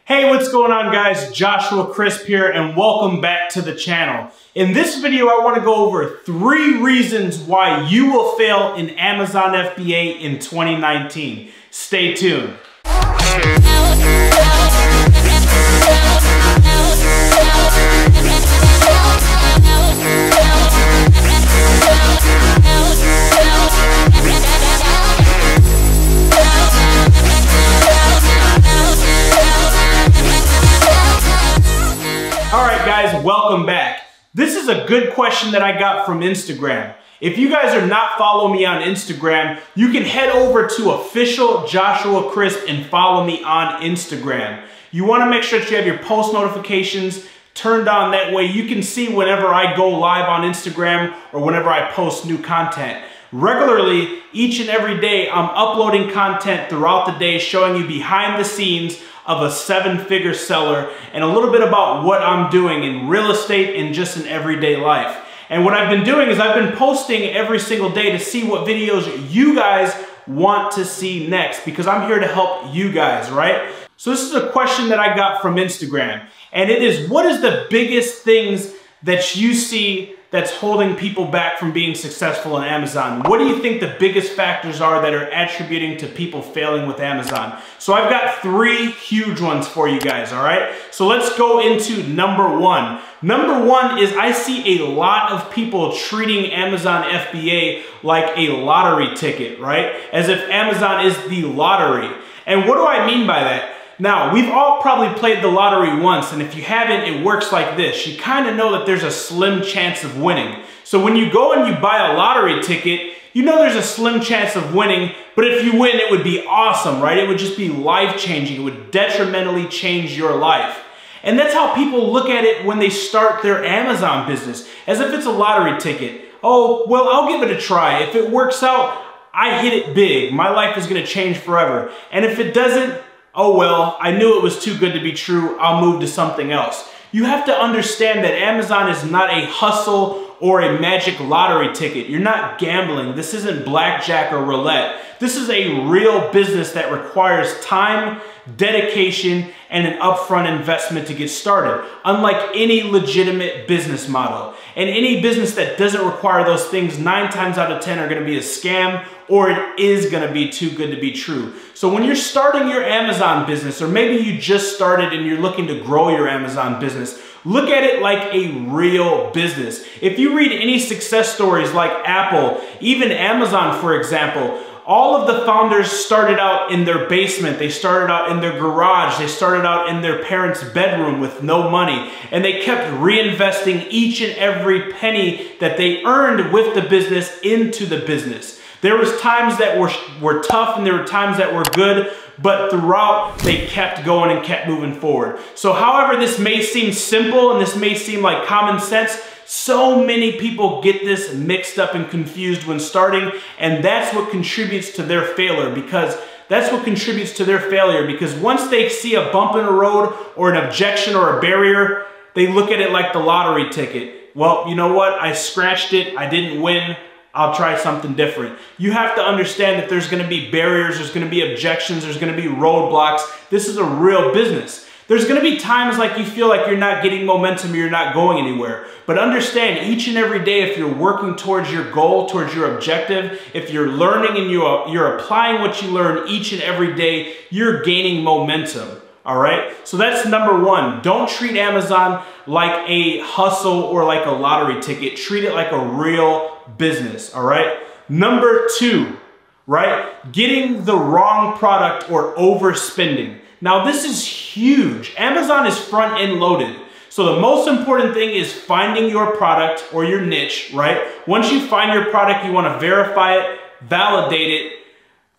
Hey, what's going on guys? Joshua Crisp here and welcome back to the channel. In this video, I want to go over 3 reasons why you will fail in Amazon FBA in 2019. Stay tuned. Alright guys, welcome back. This is a good question that I got from Instagram. If you guys are not following me on Instagram, you can head over to official Joshua Crisp and follow me on Instagram. You want to make sure that you have your post notifications turned on, that way you can see whenever I go live on Instagram or whenever I post new content. Regularly, each and every day, I'm uploading content throughout the day showing you behind the scenes of a 7-figure seller and a little bit about what I'm doing in real estate and just in everyday life. And what I've been doing is I've been posting every single day to see what videos you guys want to see next, because I'm here to help you guys, right? So this is a question that I got from Instagram, and it is, what is the biggest things that you see that's holding people back from being successful in Amazon? What do you think the biggest factors are that are attributing to people failing with Amazon? So I've got 3 huge ones for you guys, all right? So let's go into number 1. Number 1 is I see a lot of people treating Amazon FBA like a lottery ticket, right? As if Amazon is the lottery. And what do I mean by that? Now, we've all probably played the lottery once, and if you haven't, it works like this. You kind of know that there's a slim chance of winning. So when you go and you buy a lottery ticket, you know there's a slim chance of winning, but if you win, it would be awesome, right? It would just be life-changing. It would detrimentally change your life. And that's how people look at it when they start their Amazon business, as if it's a lottery ticket. Oh, well, I'll give it a try. If it works out, I hit it big. My life is going to change forever. And if it doesn't, oh well, I knew it was too good to be true, I'll move to something else. You have to understand that Amazon is not a hustle or a magic lottery ticket. You're not gambling. This isn't blackjack or roulette. This is a real business that requires time, dedication, and an upfront investment to get started, unlike any legitimate business model. And any business that doesn't require those things, 9 times out of 10 are gonna be a scam, or it is gonna be too good to be true. So when you're starting your Amazon business, or maybe you just started and you're looking to grow your Amazon business, look at it like a real business. If you read any success stories like Apple, even Amazon, for example, all of the founders started out in their basement, they started out in their garage, they started out in their parents' bedroom with no money, and they kept reinvesting each and every penny that they earned with the business into the business. There was times that were tough and there were times that were good, but throughout they kept going and kept moving forward. So however this may seem simple and this may seem like common sense, so many people get this mixed up and confused when starting, and that's what contributes to their failure, because once they see a bump in the road or an objection or a barrier, they look at it like the lottery ticket. Well, you know what? I scratched it, I didn't win, I'll try something different. You have to understand that there's gonna be barriers, there's gonna be objections, there's gonna be roadblocks. This is a real business. There's gonna be times like you feel like you're not getting momentum, you're not going anywhere. But understand, each and every day, if you're working towards your goal, towards your objective, if you're learning and you're applying what you learn each and every day, you're gaining momentum. All right, so that's number 1. Don't treat Amazon like a hustle or like a lottery ticket. Treat it like a real business, all right? Number 2, right? Getting the wrong product or overspending. Now this is huge. Amazon is front end loaded. So the most important thing is finding your product or your niche, right? Once you find your product, you want to verify it, validate it,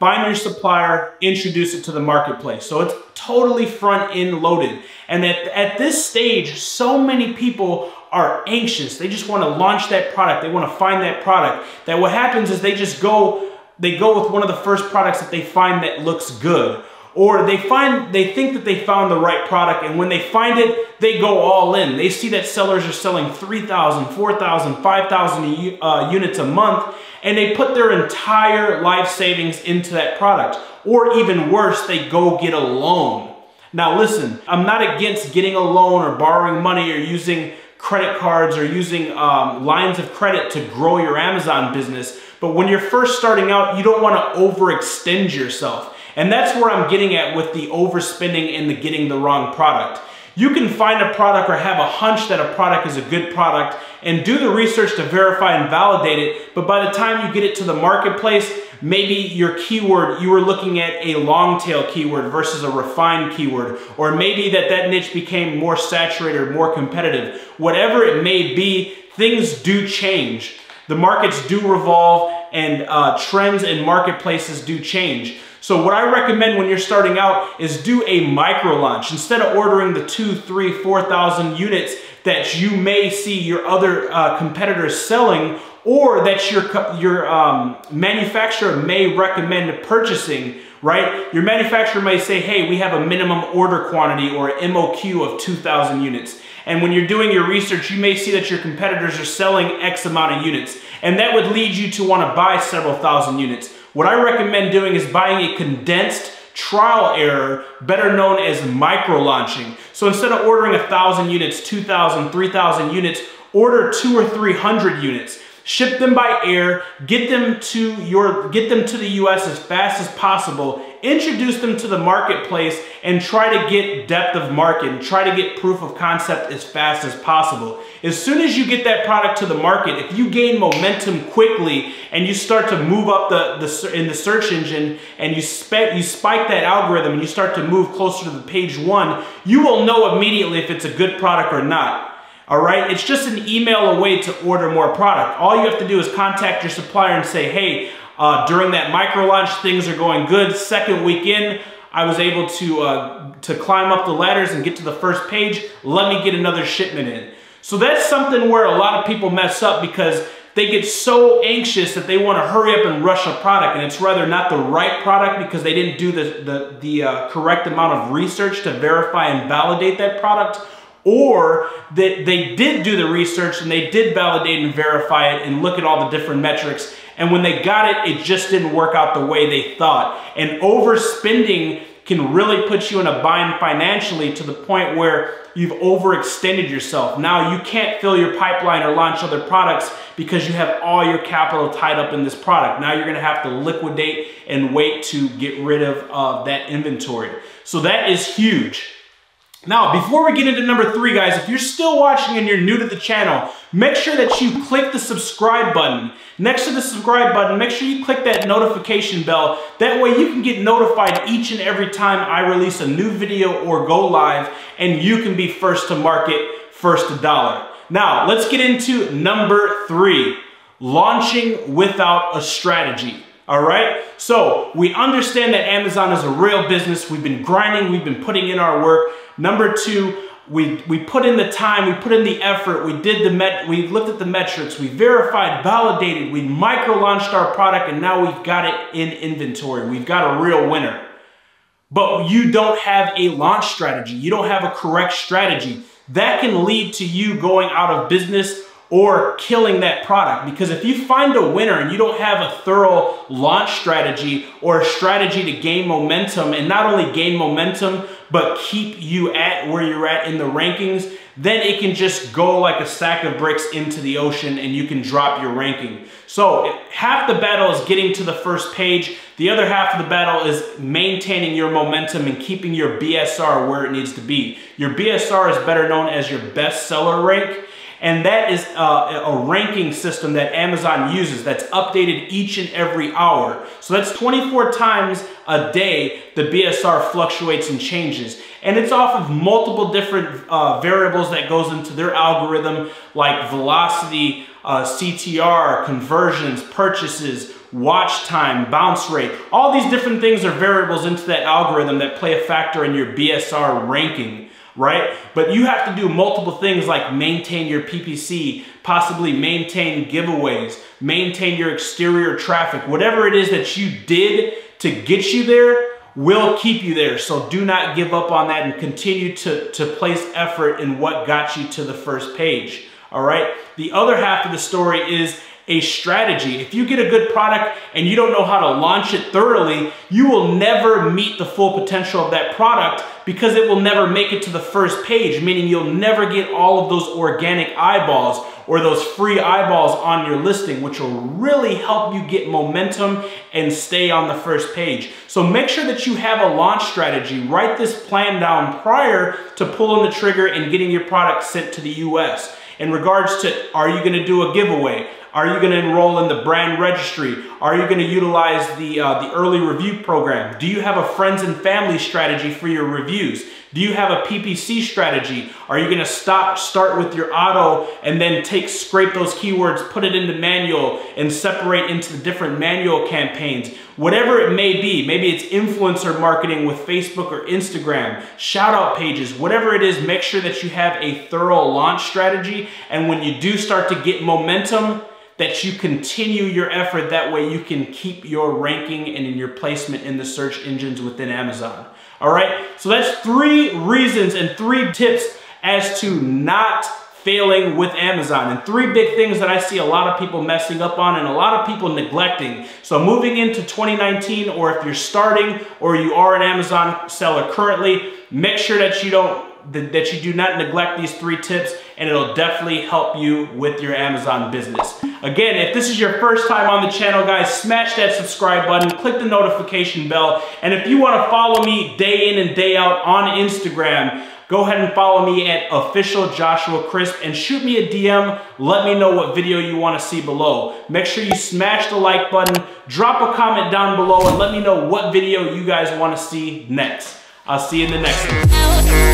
find your supplier, introduce it to the marketplace. So it's totally front end loaded. And at this stage, so many people are anxious. They just want to launch that product. They want to find that product. That what happens is they go with one of the first products that they find that looks good. Or they think that they found the right product, and when they find it, they go all in. They see that sellers are selling 3,000, 4,000, 5,000 units a month, and they put their entire life savings into that product. Or even worse, they go get a loan. Now listen, I'm not against getting a loan or borrowing money or using credit cards or using lines of credit to grow your Amazon business. But when you're first starting out, you don't want to overextend yourself. And that's where I'm getting at with the overspending and the getting the wrong product. You can find a product or have a hunch that a product is a good product and do the research to verify and validate it. But by the time you get it to the marketplace, maybe your keyword, you were looking at a long tail keyword versus a refined keyword. Or maybe that niche became more saturated or more competitive. Whatever it may be, things do change. The markets do revolve and trends and marketplaces do change. So what I recommend when you're starting out is do a micro launch. Instead of ordering the 2,000, 3,000, 4,000 units that you may see your other competitors selling, or that your manufacturer may recommend purchasing, right? Your manufacturer may say, hey, we have a minimum order quantity or MOQ of 2,000 units. And when you're doing your research, you may see that your competitors are selling X amount of units. And that would lead you to want to buy several thousand units. What I recommend doing is buying a condensed trial error, better known as micro launching. So instead of ordering 1,000 units, 2,000, 3,000 units, order 200 or 300 units. Ship them by air, get them to the US as fast as possible, introduce them to the marketplace, and try to get depth of market and try to get proof of concept as fast as possible. As soon as you get that product to the market, if you gain momentum quickly and you start to move up in the search engine and you spike that algorithm and you start to move closer to the page 1, you will know immediately if it's a good product or not. All right, it's just an email away to order more product. All you have to do is contact your supplier and say, hey, during that micro launch, things are going good. Second week in, I was able to climb up the ladders and get to the first page. Let me get another shipment in. So that's something where a lot of people mess up because they get so anxious that they want to hurry up and rush a product, and it's rather not the right product because they didn't do the correct amount of research to verify and validate that product. Or that they did do the research and they did validate and verify it and look at all the different metrics. And when they got it, it just didn't work out the way they thought. And overspending can really put you in a bind financially to the point where you've overextended yourself. Now you can't fill your pipeline or launch other products because you have all your capital tied up in this product. Now you're gonna have to liquidate and wait to get rid of that inventory. So that is huge. Now, before we get into number 3, guys, if you're still watching and you're new to the channel, make sure that you click the subscribe button. Next to the subscribe button, make sure you click that notification bell. That way you can get notified each and every time I release a new video or go live, and you can be first to market, first to dollar. Now, let's get into number 3, launching without a strategy. All right, so we understand that Amazon is a real business. We've been grinding, we've been putting in our work. Number 2, we put in the time, we put in the effort, we looked at the metrics, we verified, validated, we micro-launched our product, and now we've got it in inventory. We've got a real winner. But you don't have a launch strategy. You don't have a correct strategy. That can lead to you going out of business or killing that product. Because if you find a winner and you don't have a thorough launch strategy or a strategy to gain momentum, and not only gain momentum, but keep you at where you're at in the rankings, then it can just go like a sack of bricks into the ocean and you can drop your ranking. So half the battle is getting to the first page. The other half of the battle is maintaining your momentum and keeping your BSR where it needs to be. Your BSR is better known as your bestseller rank. And that is a ranking system that Amazon uses that's updated each and every hour. So that's 24 times a day the BSR fluctuates and changes. And it's off of multiple different variables that goes into their algorithm, like velocity, CTR, conversions, purchases, watch time, bounce rate. All these different things are variables into that algorithm that play a factor in your BSR ranking. Right? But you have to do multiple things like maintain your PPC, possibly maintain giveaways, maintain your exterior traffic. Whatever it is that you did to get you there will keep you there. So do not give up on that and continue to place effort in what got you to the first page. All right? The other half of the story is a strategy. If you get a good product and you don't know how to launch it thoroughly, you will never meet the full potential of that product because it will never make it to the first page, meaning you'll never get all of those organic eyeballs or those free eyeballs on your listing, which will really help you get momentum and stay on the first page. So make sure that you have a launch strategy. Write this plan down prior to pulling the trigger and getting your product sent to the US. In regards to, are you gonna do a giveaway? Are you gonna enroll in the brand registry? Are you gonna utilize the early review program? Do you have a friends and family strategy for your reviews? Do you have a PPC strategy? Are you gonna start with your auto and then scrape those keywords, put it into manual and separate into the different manual campaigns? Whatever it may be, maybe it's influencer marketing with Facebook or Instagram, shout out pages, whatever it is, make sure that you have a thorough launch strategy. And when you do start to get momentum, that you continue your effort. That way you can keep your ranking and in your placement in the search engines within Amazon. All right, so that's 3 reasons and 3 tips as to not failing with Amazon, and 3 big things that I see a lot of people messing up on and a lot of people neglecting. So moving into 2019, or if you're starting or you are an Amazon seller currently, make sure that you do not neglect these 3 tips, and it'll definitely help you with your Amazon business. Again, if this is your first time on the channel, guys, smash that subscribe button, click the notification bell, and if you want to follow me day in and day out on Instagram, go ahead and follow me at official Joshua Crisp and shoot me a DM. Let me know what video you want to see below. Make sure you smash the like button, drop a comment down below, and let me know what video you guys want to see next. I'll see you in the next one.